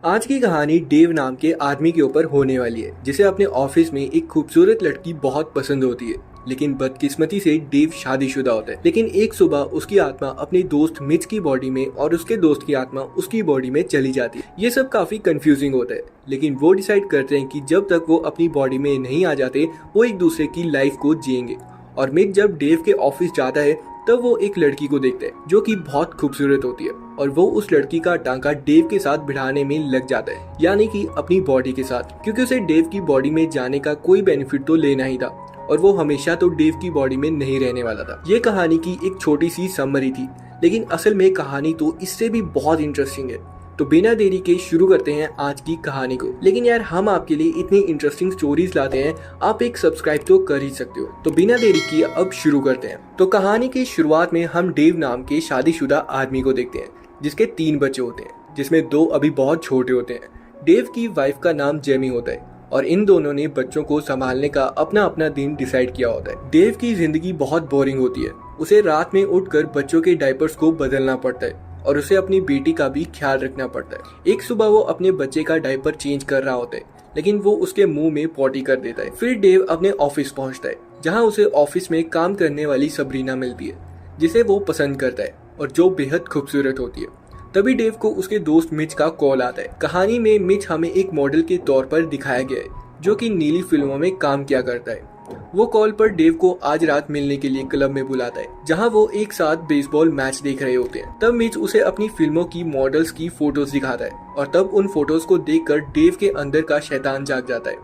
आज की कहानी डेव नाम के आदमी के ऊपर होने वाली है, जिसे अपने ऑफिस में एक खूबसूरत लड़की बहुत पसंद होती है। लेकिन बदकिस्मती से डेव शादीशुदा होता है। लेकिन एक सुबह उसकी आत्मा अपने दोस्त मिच की बॉडी में और उसके दोस्त की आत्मा उसकी बॉडी में चली जाती है। ये सब काफी कंफ्यूजिंग होता है, लेकिन वो डिसाइड करते हैं कि जब तक वो अपनी बॉडी में नहीं आ जाते वो एक दूसरे की लाइफ को जिएंगे। और मिच जब डेव के ऑफिस जाता है तब वो एक लड़की को देखता है जो कि बहुत खूबसूरत होती है, और वो उस लड़की का टांका डेव के साथ भिड़ाने में लग जाता है, यानी कि अपनी बॉडी के साथ, क्योंकि उसे डेव की बॉडी में जाने का कोई बेनिफिट तो लेना ही था और वो हमेशा तो डेव की बॉडी में नहीं रहने वाला था। ये कहानी की एक छोटी सी समरी थी, लेकिन असल में कहानी तो इससे भी बहुत इंटरेस्टिंग है। तो बिना देरी के शुरू करते हैं आज की कहानी को। लेकिन यार, हम आपके लिए इतनी इंटरेस्टिंग स्टोरीज लाते हैं, आप एक सब्सक्राइब तो कर ही सकते हो। तो बिना देरी किए अब शुरू करते हैं। तो कहानी की शुरुआत में हम डेव नाम के शादीशुदा आदमी को देखते हैं, जिसके 3 बच्चे होते हैं, जिसमें 2 अभी बहुत छोटे होते हैं। डेव की वाइफ का नाम जेमी होता है और इन दोनों ने बच्चों को संभालने का अपना अपना दिन डिसाइड किया होता है। डेव की जिंदगी बहुत बोरिंग होती है। उसे रात में उठकर बच्चों के डायपर्स को बदलना पड़ता है और उसे अपनी बेटी का भी ख्याल रखना पड़ता है। एक सुबह वो अपने बच्चे का डायपर चेंज कर रहा होता है, लेकिन वो उसके मुंह में पॉटी कर देता है। फिर डेव अपने ऑफिस पहुंचता है, जहां उसे ऑफिस में काम करने वाली सबरीना मिलती है, जिसे वो पसंद करता है और जो बेहद खूबसूरत होती है। तभी डेव को उसके दोस्त मिच का कॉल आता है। कहानी में मिच हमें एक मॉडल के तौर पर दिखाया गया है, जो कि नीली फिल्मों में काम किया करता है। वो कॉल पर डेव को आज रात मिलने के लिए क्लब में बुलाता है, जहां वो एक साथ बेसबॉल मैच देख रहे होते हैं। तब मिच उसे अपनी फिल्मों की मॉडल्स की फोटोज दिखाता है और तब उन फोटोज को देखकर डेव के अंदर का शैतान जाग जाता है।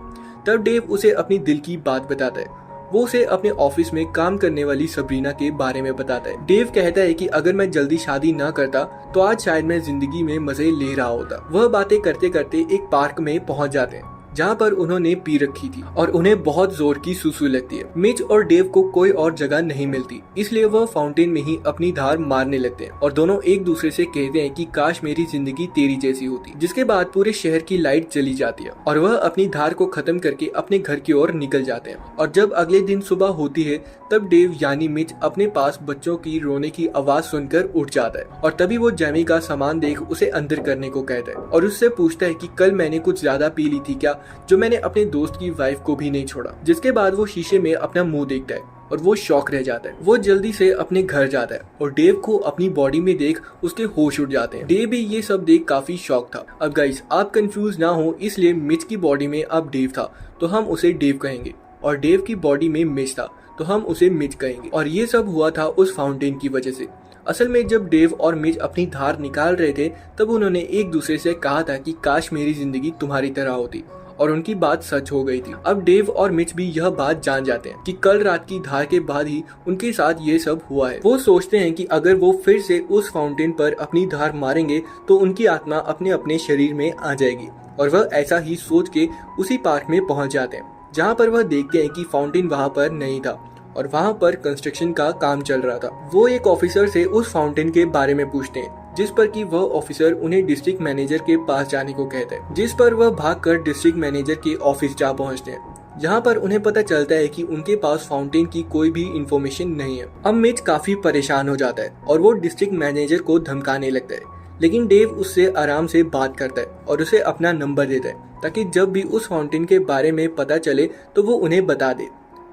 तब डेव उसे अपनी दिल की बात बताता है। वो उसे अपने ऑफिस में काम करने वाली सबरीना के बारे में बताता है। डेव कहता है कि अगर मैं जल्दी शादी ना करता तो आज शायद मैं जिंदगी में मजे ले रहा होता। वह बातें करते करते एक पार्क में पहुंच जाते हैं, जहाँ पर उन्होंने पी रखी थी और उन्हें बहुत जोर की सुसु लगती है। मिच और डेव को कोई और जगह नहीं मिलती, इसलिए वह फाउंटेन में ही अपनी धार मारने लगते हैं और दोनों एक दूसरे से कहते हैं कि काश मेरी जिंदगी तेरी जैसी होती। जिसके बाद पूरे शहर की लाइट चली जाती है और वह अपनी धार को खत्म करके अपने घर की ओर निकल जाते हैं। और जब अगले दिन सुबह होती है तब डेव यानी मिच अपने पास बच्चों की रोने की आवाज सुनकर उठ जाता है और तभी वो जेमी का सामान देख उसे अंदर करने को कहता है और उससे पूछता है कि कल मैंने कुछ ज्यादा पी ली थी क्या, जो मैंने अपने दोस्त की वाइफ को भी नहीं छोड़ा। जिसके बाद वो शीशे में अपना मुंह देखता है और वो शॉक रह जाता है। वो जल्दी से अपने घर जाता है और डेव को अपनी बॉडी में देख उसके होश उड़ जाते हैं। डेव भी ये सब देख काफी शॉक था। अब गाइस, आप कंफ्यूज ना हो, इसलिए मिच की बॉडी में अब डेव था तो हम उसे डेव कहेंगे, और डेव की बॉडी में मिच था तो हम उसे मिच कहेंगे। और ये सब हुआ था उस फाउंटेन की वजह से। असल में जब डेव और मिच अपनी धार निकाल रहे थे तब उन्होंने एक दूसरे से कहा था कि काश मेरी जिंदगी तुम्हारी तरह होती, और उनकी बात सच हो गई थी। अब डेव और मिच भी यह बात जान जाते हैं कि कल रात की धार के बाद ही उनके साथ ये सब हुआ है। वो सोचते हैं कि अगर वो फिर से उस फाउंटेन पर अपनी धार मारेंगे तो उनकी आत्मा अपने अपने शरीर में आ जाएगी, और वह ऐसा ही सोच के उसी पार्क में पहुंच जाते हैं, जहाँ पर वह देखते हैं कि फाउंटेन वहाँ पर नहीं था और वहाँ पर कंस्ट्रक्शन का काम चल रहा था। वो एक ऑफिसर से उस फाउंटेन के बारे में पूछते हैं, जिस पर कि वह ऑफिसर उन्हें डिस्ट्रिक्ट मैनेजर के पास जाने को कहता है। जिस पर वह भागकर डिस्ट्रिक्ट मैनेजर के ऑफिस जा पहुंचते हैं, जहां पर उन्हें पता चलता है कि उनके पास फाउंटेन की कोई भी इंफॉर्मेशन नहीं है। अब मिच काफी परेशान हो जाता है और वो डिस्ट्रिक्ट मैनेजर को धमकाने लगता है, लेकिन डेव उससे आराम से बात करता है और उसे अपना नंबर देता है ताकि जब भी उस फाउंटेन के बारे में पता चले तो वो उन्हें बता दे।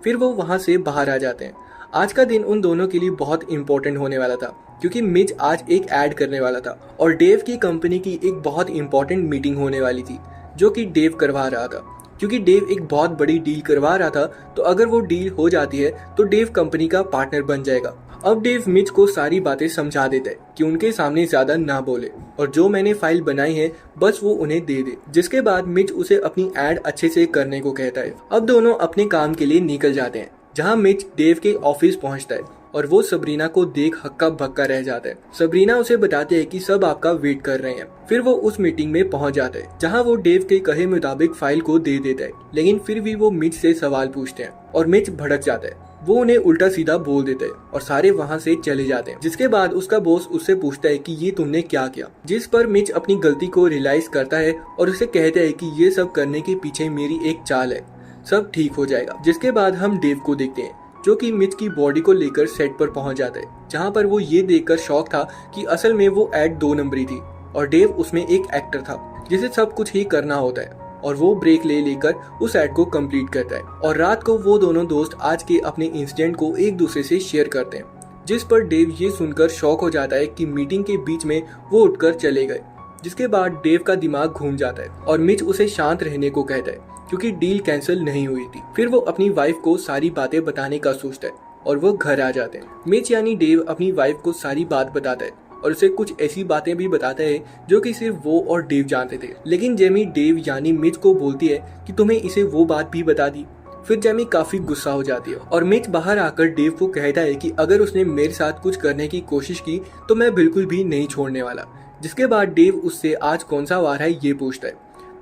फिर वो वहाँ से बाहर आ जाते हैं। आज का दिन उन दोनों के लिए बहुत इंपॉर्टेंट होने वाला था, क्योंकि मिच आज एक ऐड करने वाला था और डेव की कंपनी की एक बहुत इंपॉर्टेंट मीटिंग होने वाली थी, जो कि डेव करवा रहा था। क्योंकि डेव एक बहुत बड़ी डील करवा रहा था, तो अगर वो डील हो जाती है तो डेव कंपनी का पार्टनर बन जाएगा। अब डेव मिच को सारी बातें समझा देता है कि उनके सामने ज्यादा ना बोले और जो मैंने फाइल बनाई है बस वो उन्हें दे दे। जिसके बाद मिच उसे अपनी ऐड अच्छे से करने को कहता है। अब दोनों अपने काम के लिए निकल जाते हैं, जहाँ मिच डेव के ऑफिस पहुँचता है और वो सबरीना को देख हक्का बक्का रह जाता है। सबरीना उसे बताते है कि सब आपका वेट कर रहे हैं। फिर वो उस मीटिंग में पहुंच जाता है, जहां वो डेव के कहे मुताबिक फाइल को दे देता है, लेकिन फिर भी वो मिच से सवाल पूछते हैं और मिच भड़क जाता है। वो उन्हें उल्टा सीधा बोल देता है और सारे वहाँ से चले जाते हैं। जिसके बाद उसका बॉस उससे पूछता है कि ये तुमने क्या किया, जिस पर मिच अपनी गलती को रियलाइज करता है और उसे कहता है कि ये सब करने के पीछे मेरी एक चाल है, सब ठीक हो जाएगा। जिसके बाद हम डेव को देखते हैं, जो कि मिच की बॉडी को लेकर सेट पर पहुंच जाता है, जहां पर वो ये देखकर शॉक था कि असल में वो एड 2 नंबरी थी और डेव उसमें एक एक्टर था। जिसे सब कुछ ही करना होता है और वो ब्रेक ले लेकर उस एड को कंप्लीट करता है। और रात को वो दोनों दोस्त आज के अपने इंसिडेंट को एक दूसरे से शेयर करते हैं, जिस पर डेव ये सुनकर शॉक हो जाता है कि मीटिंग के बीच में वो उठकर चले गए। जिसके बाद डेव का दिमाग घूम जाता है और मिच उसे शांत रहने को कहता है क्योंकि डील कैंसिल नहीं हुई थी। फिर वो अपनी वाइफ को सारी बातें बताने का सोचता है और वो घर आ जाते हैं। मिच यानी डेव अपनी वाइफ को सारी बात बताता है और उसे कुछ ऐसी बातें भी बताता है जो कि सिर्फ वो और डेव जानते थे। लेकिन जेमी डेव यानी मिच को बोलती है कि तुम्हें इसे वो बात भी बता दी। फिर जेमी काफी गुस्सा हो जाती है और मिच बाहर आकर डेव को कहता है कि अगर उसने मेरे साथ कुछ करने की कोशिश की तो मैं बिल्कुल भी नहीं छोड़ने वाला। जिसके बाद डेव उससे आज कौन सा वार है ये पूछता है।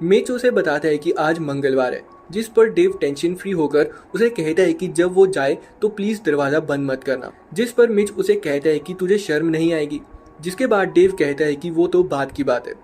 मिच उसे बताता है कि आज मंगलवार है, जिस पर डेव टेंशन फ्री होकर उसे कहता है कि जब वो जाए तो प्लीज दरवाजा बंद मत करना। जिस पर मिच उसे कहता है कि तुझे शर्म नहीं आएगी। जिसके बाद डेव कहता है कि वो तो बात की बात है।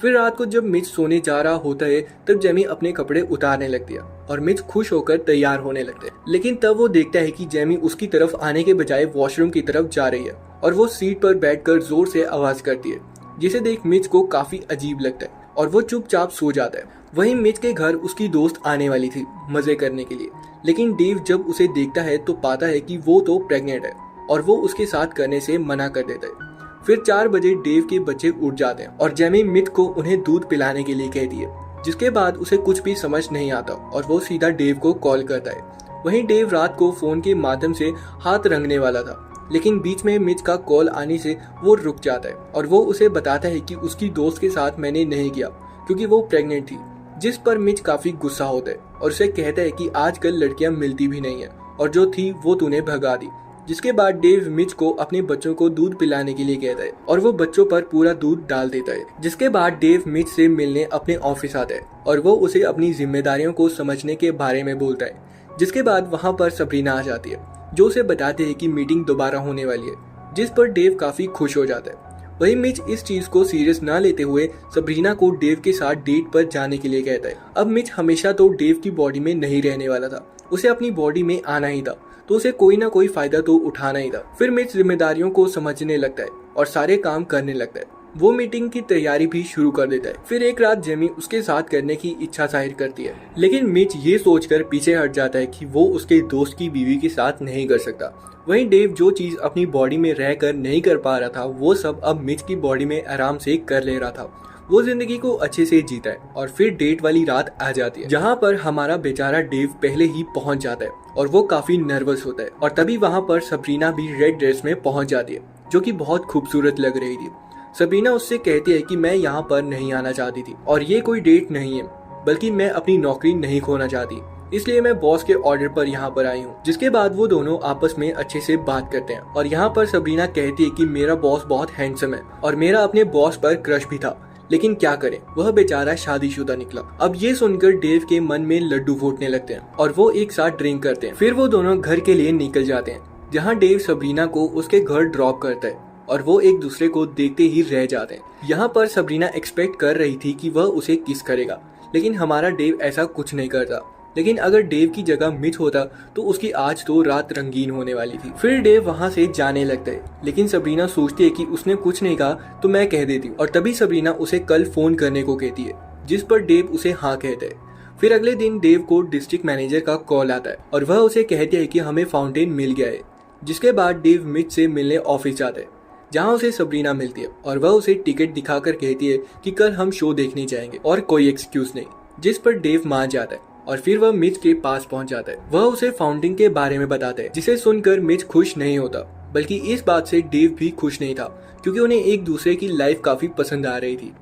फिर रात को जब मिच सोने जा रहा होता है तब जेमी अपने कपड़े उतारने लगती है और मिच खुश होकर तैयार होने लगते हैं। लेकिन तब वो देखता है कि जेमी उसकी तरफ आने के बजाय वॉशरूम की तरफ जा रही है और वो सीट पर बैठकर जोर से आवाज करती है, जिसे देख मिच को काफी अजीब लगता है और वो चुपचाप सो जाता है। वहीं मिच के घर उसकी दोस्त आने वाली थी मजे करने के लिए, लेकिन डेव जब उसे देखता है तो पाता है कि वो तो प्रेग्नेंट है और वो उसके साथ करने से मना कर देता है। फिर 4 बजे डेव के बच्चे उठ जाते हैं और जेमी मिच को उन्हें दूध पिलाने के लिए कहती है। जिसके बाद उसे कुछ भी समझ नहीं आता और वो सीधा डेव को कॉल करता है। वहीं डेव रात को फोन के माध्यम से हाथ रंगने वाला था, लेकिन बीच में मिच का कॉल आने से वो रुक जाता है और वो उसे बताता है कि उसकी दोस्त के साथ मैंने नहीं किया क्योंकि वो प्रेग्नेंट थी। जिस पर मिच काफी गुस्सा होता है और उसे कहता है कि आजकल लड़कियां मिलती भी नहीं है और जो थी वो तूने भगा दी। जिसके बाद डेव मिच को अपने बच्चों को दूध पिलाने के लिए कहता है और वो बच्चों पर पूरा दूध डाल देता है। जिसके बाद डेव मिच से मिलने अपने ऑफिस आता है और वो उसे अपनी जिम्मेदारियों को समझने के बारे में बोलता है। जिसके बाद वहाँ पर सबरीना आ जाती है जो उसे बताते हैं कि मीटिंग दोबारा होने वाली है, जिस पर डेव काफी खुश हो जाता है। वहीं मिच इस चीज को सीरियस ना लेते हुए सबरीना को डेव के साथ डेट पर जाने के लिए कहता है। अब मिच हमेशा तो डेव की बॉडी में नहीं रहने वाला था, उसे अपनी बॉडी में आना ही था, तो उसे कोई ना कोई फायदा तो उठाना ही था। फिर मिच जिम्मेदारियों को समझने लगता है और सारे काम करने लगता है। वो मीटिंग की तैयारी भी शुरू कर देता है। फिर एक रात जेमी उसके साथ करने की इच्छा जाहिर करती है, लेकिन मिच ये सोचकर पीछे हट जाता है कि वो उसके दोस्त की बीवी के साथ नहीं कर सकता। वहीं डेव जो चीज अपनी बॉडी में रहकर नहीं कर पा रहा था वो सब अब मिच की बॉडी में आराम से कर ले रहा था। वो जिंदगी को अच्छे से जीता है और फिर डेट वाली रात आ जाती है जहाँ पर हमारा बेचारा डेव पहले ही पहुंच जाता है और वो काफी नर्वस होता है। और तभी वहाँ पर सबरीना भी रेड ड्रेस में पहुंच जाती है जो कि बहुत खूबसूरत लग रही थी। सबरीना उससे कहती है कि मैं यहाँ पर नहीं आना चाहती थी और ये कोई डेट नहीं है, बल्कि मैं अपनी नौकरी नहीं खोना चाहती, इसलिए मैं बॉस के ऑर्डर पर यहाँ पर आई हूँ। जिसके बाद वो दोनों आपस में अच्छे से बात करते हैं और यहाँ पर सबरीना कहती है कि मेरा बॉस बहुत हैंडसम है और मेरा अपने बॉस पर क्रश भी था, लेकिन क्या करें वह बेचारा शादीशुदा निकला। अब ये सुनकर डेव के मन में लड्डू फूटने लगते हैं और वो एक साथ ड्रिंक करते हैं। फिर वो दोनों घर के लिए निकल जाते हैं जहाँ डेव सबरीना को उसके घर ड्रॉप करता है और वो एक दूसरे को देखते ही रह जाते हैं। यहाँ पर सबरीना एक्सपेक्ट कर रही थी कि वह उसे किस करेगा, लेकिन हमारा डेव ऐसा कुछ नहीं करता। लेकिन अगर डेव की जगह मिच होता तो उसकी आज तो रात रंगीन होने वाली थी। फिर डेव वहाँ से जाने लगता है, लेकिन सबरीना सोचती है कि उसने कुछ नहीं कहा तो मैं कह देती हूँ। और तभी सबरीना उसे कल फोन करने को कहती है, जिस पर डेव उसे हाँ कहता है। फिर अगले दिन डेव को डिस्ट्रिक्ट मैनेजर का कॉल आता है और वह उसे कहती है कि हमें फाउंटेन मिल गया है। जिसके बाद डेव मिच से मिलने ऑफिस जाता है जहाँ उसे सबरीना मिलती है और वह उसे टिकट दिखाकर कहती है कि कल हम शो देखने जाएंगे और कोई एक्सक्यूज नहीं। जिस पर डेव मान जाता है और फिर वह मिच के पास पहुंच जाता है। वह उसे फाउंटेन के बारे में बताता है, जिसे सुनकर मिच खुश नहीं होता, बल्कि इस बात से डेव भी खुश नहीं था क्योंकि उन्हें एक दूसरे की लाइफ काफी पसंद आ रही थी।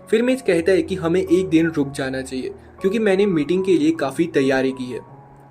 फिर मिच कहता है कि हमें एक दिन रुक जाना चाहिए क्योंकि मैंने मीटिंग के लिए काफी तैयारी की है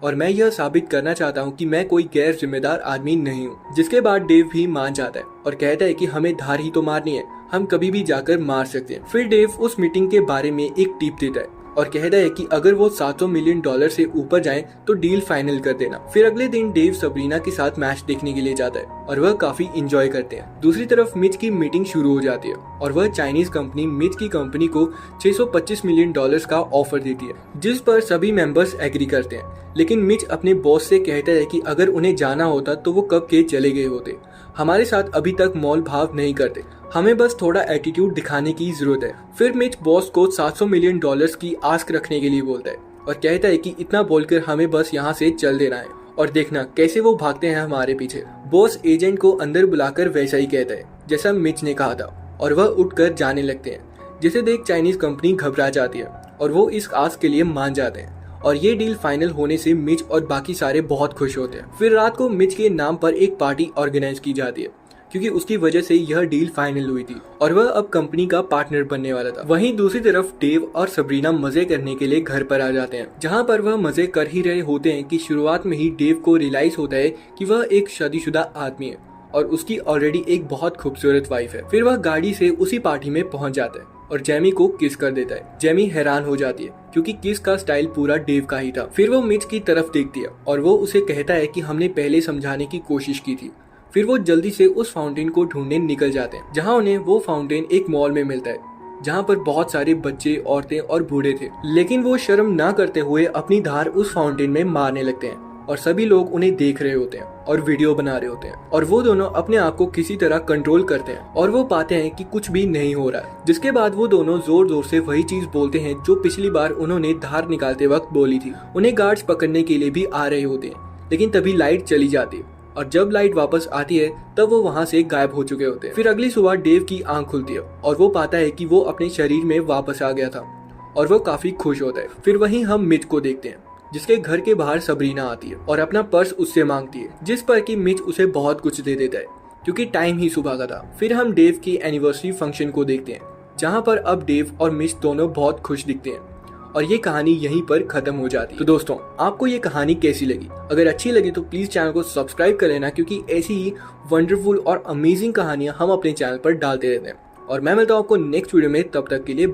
और मैं यह साबित करना चाहता हूँ कि मैं कोई गैर जिम्मेदार आदमी नहीं हूँ। जिसके बाद डेव भी मान जाता है और कहता है कि हमें धार ही तो मारनी है, हम कभी भी जाकर मार सकते हैं। फिर डेव उस मीटिंग के बारे में एक टिप देता है और कहता है कि अगर वो $700 मिलियन से ऊपर जाएं तो डील फाइनल कर देना। फिर अगले दिन डेव सबरीना के साथ मैच देखने के लिए जाता है और वह काफी इंजॉय करते हैं। दूसरी तरफ मिच की मीटिंग शुरू हो जाती है और वह चाइनीज कंपनी मिच की कंपनी को $625 मिलियन का ऑफर देती है, जिस पर सभी मेंबर्स एग्री करते हैं। लेकिन मिच अपने बॉस से कहता है कि अगर उन्हें जाना होता तो वो कब के चले गए होते, हमारे साथ अभी तक मोल भाव नहीं करते, हमें बस थोड़ा एटीट्यूड दिखाने की जरूरत है। फिर मिच बॉस को $700 मिलियन की आस्क रखने के लिए बोलता है और कहता है कि इतना बोलकर हमें बस यहाँ से चल देना है और देखना कैसे वो भागते हैं हमारे पीछे। बॉस एजेंट को अंदर बुलाकर वैसा ही कहता है जैसा मिच ने कहा था और वह उठकर जाने लगते हैं, जिसे देख चाइनीज कंपनी घबरा जाती है और वो इस आस्क के लिए मान जाते हैं और ये डील फाइनल होने से मिच और बाकी सारे बहुत खुश होते हैं। फिर रात को मिच के नाम पर एक पार्टी ऑर्गेनाइज की जाती है क्योंकि उसकी वजह से यह डील फाइनल हुई थी और वह अब कंपनी का पार्टनर बनने वाला था। वहीं दूसरी तरफ डेव और सबरीना मजे करने के लिए घर पर आ जाते हैं, जहां पर वह मजे कर ही रहे होते हैं कि शुरुआत में ही डेव को रियलाइज होता है कि वह एक शादीशुदा आदमी है और उसकी ऑलरेडी एक बहुत खूबसूरत वाइफ है। फिर वह गाड़ी से उसी पार्टी में पहुंच जाता है और जेमी को किस कर देता है। जेमी हैरान हो जाती है क्योंकि किस का स्टाइल पूरा डेव का ही था। फिर वो मिच की तरफ देखती है और वो उसे कहता है कि हमने पहले समझाने की कोशिश की थी। फिर वो जल्दी से उस फाउंटेन को ढूंढने निकल जाते हैं, जहां उन्हें वो फाउंटेन एक मॉल में मिलता है जहां पर बहुत सारे बच्चे, औरतें और बूढ़े थे। लेकिन वो शर्म ना करते हुए अपनी धार उस फाउंटेन में मारने लगते हैं और सभी लोग उन्हें देख रहे होते हैं और वीडियो बना रहे होते हैं और वो दोनों अपने आप को किसी तरह कंट्रोल करते हैं और वो पाते हैं कि कुछ भी नहीं हो रहा है। जिसके बाद वो दोनों जोर जोर से वही चीज बोलते हैं जो पिछली बार उन्होंने धार निकालते वक्त बोली थी। उन्हें गार्ड्स पकड़ने के लिए भी आ रहे होते हैं, लेकिन तभी लाइट चली जाती है और जब लाइट वापस आती है तब वो वहाँ से गायब हो चुके होते हैं। फिर अगली सुबह डेव की आंख खुलती है और वो पाता है कि वो अपने शरीर में वापस आ गया था और वो काफी खुश होता है। फिर वहीं हम मिच को देखते हैं जिसके घर के बाहर सबरीना आती है और अपना पर्स उससे मांगती है, जिस पर कि मिच उसे बहुत कुछ दे देता है क्योंकि टाइम ही सुबह का था। फिर हम डेव की एनिवर्सरी फंक्शन को देखते हैं जहाँ पर अब डेव और मिच दोनों बहुत खुश दिखते हैं और ये कहानी यहीं पर खत्म हो जाती है। तो दोस्तों, आपको ये कहानी कैसी लगी? अगर अच्छी लगी तो प्लीज चैनल को सब्सक्राइब कर लेना क्योंकि ऐसी ही वंडरफुल और अमेजिंग कहानियां हम अपने चैनल पर डालते रहते हैं। और मैं मिलता हूँ आपको नेक्स्ट वीडियो में, तब तक के लिए